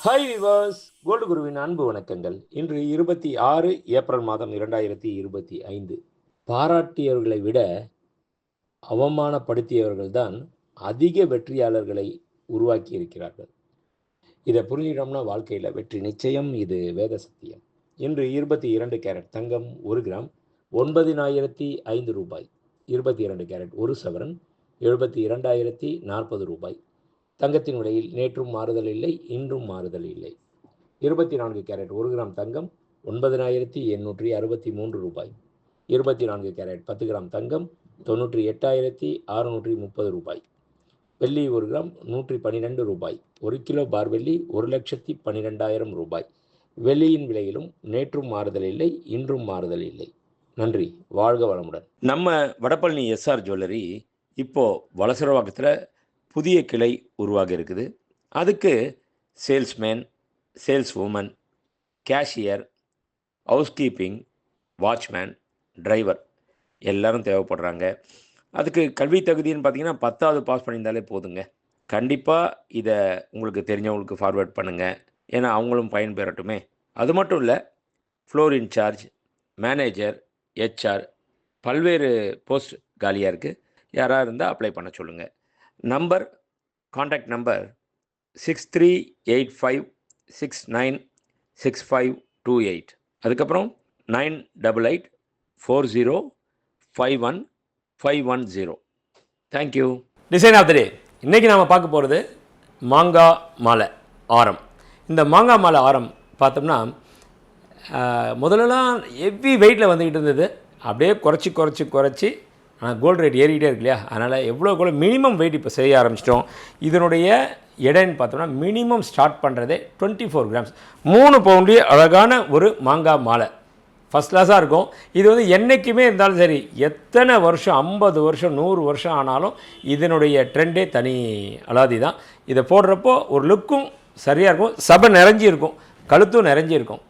Hi viewers, gold குருவின் அன்பு வணக்கங்கள். இன்று 26 ஏப்ரல் மாதம் 2025. பாராட்டியவர்களை விட அவமானப்படுத்தியவர்கள்தான் அதிக வெற்றியாளர்களை உருவாக்கி இருக்கிறார்கள். இதை புரிஞ்சுக்கிட்டோம்னா வாழ்க்கையில் வெற்றி நிச்சயம். இது வேத சத்தியம். இன்று 22 கேரட் தங்கம் 1 கிராம் 9,005 ரூபாய். 22 கேரட் 1 சவரன் 72,040 ரூபாய். தங்கத்தின் விலையில் நேற்றும் மாறுதல் இல்லை, இன்றும் மாறுதல் இல்லை. 24 கேரட் 1 கிராம் தங்கம் 9,863 ரூபாய். 24 கேரட் 10 கிராம் தங்கம் 98,630 ரூபாய். வெள்ளி 1 கிராம் 112 ரூபாய். 1 கிலோ பார் வெள்ளி 1,12,000 ரூபாய். வெள்ளியின் விலையிலும் நேற்றும் மாறுதல் இல்லை, இன்றும் மாறுதல் இல்லை. நன்றி. வாழ்க வளமுடன். நம்ம வடபழனி எஸ்ஆர் ஜுவல்லரி இப்போது வலசரவாக்கத்தில் புதிய கிளை உருவாக இருக்குது. அதுக்கு salesman, sales woman, cashier, housekeeping, watchman, driver எல்லோரும் தேவைப்படுறாங்க. அதுக்கு கல்வி தகுதின்னு பார்த்திங்கன்னா 10வது பாஸ் பண்ணியிருந்தாலே போதுங்க. கண்டிப்பாக இதை உங்களுக்கு தெரிஞ்சவங்களுக்கு ஃபார்வேர்ட் பண்ணுங்கள், ஏன்னா அவங்களும் பயன்பெறட்டுமே. அது மட்டும் இல்லை, ஃப்ளோர் இன்சார்ஜ், மேனேஜர், ஹெச்ஆர் பல்வேறு போஸ்ட் காலியாக இருக்குது. யாராக இருந்தால் அப்ளை பண்ண சொல்லுங்கள். Contact number 6385696528. அதுக்கப்புறம் 9884051510. தேங்க்யூ. டிசைன் ஆஃப் த டே. இன்றைக்கி நாம் பார்க்க போகிறது மாங்காய் மாலை ஆரம். இந்த மாங்காய் மாலை ஆரம் பார்த்தோம்னா முதல்லலாம் ஹெவி வெயிட்டில் வந்துக்கிட்டு இருந்தது. அப்படியே குறைச்சி ஆனால் கோல்டு ரேட் ஏறிக்கிட்டே இருக்கு இல்லையா, அதனால் எவ்வளோ மினிமம் வெயிட் இப்போ செய்ய ஆரம்பிச்சிட்டோம். இதனுடைய எடைன்னு பார்த்தோம்னா மினிமம் ஸ்டார்ட் பண்ணுறதே 24 கிராம்ஸ். 3 பவுண்ட்லேயே அழகான ஒரு மாங்காய் மாலை ஃபஸ்ட் கிளாஸாக இருக்கும். இது என்றைக்குமே இருந்தாலும் சரி, எத்தனை வருஷம் 50 வருஷம் 100 வருஷம் ஆனாலும் இதனுடைய ட்ரெண்டே தனி அலாதி தான். இதை போடுறப்போ ஒரு லுக்கும் சரியாக இருக்கும், சபை நிறைஞ்சி இருக்கும், கழுத்தும் நிறைஞ்சி இருக்கும்.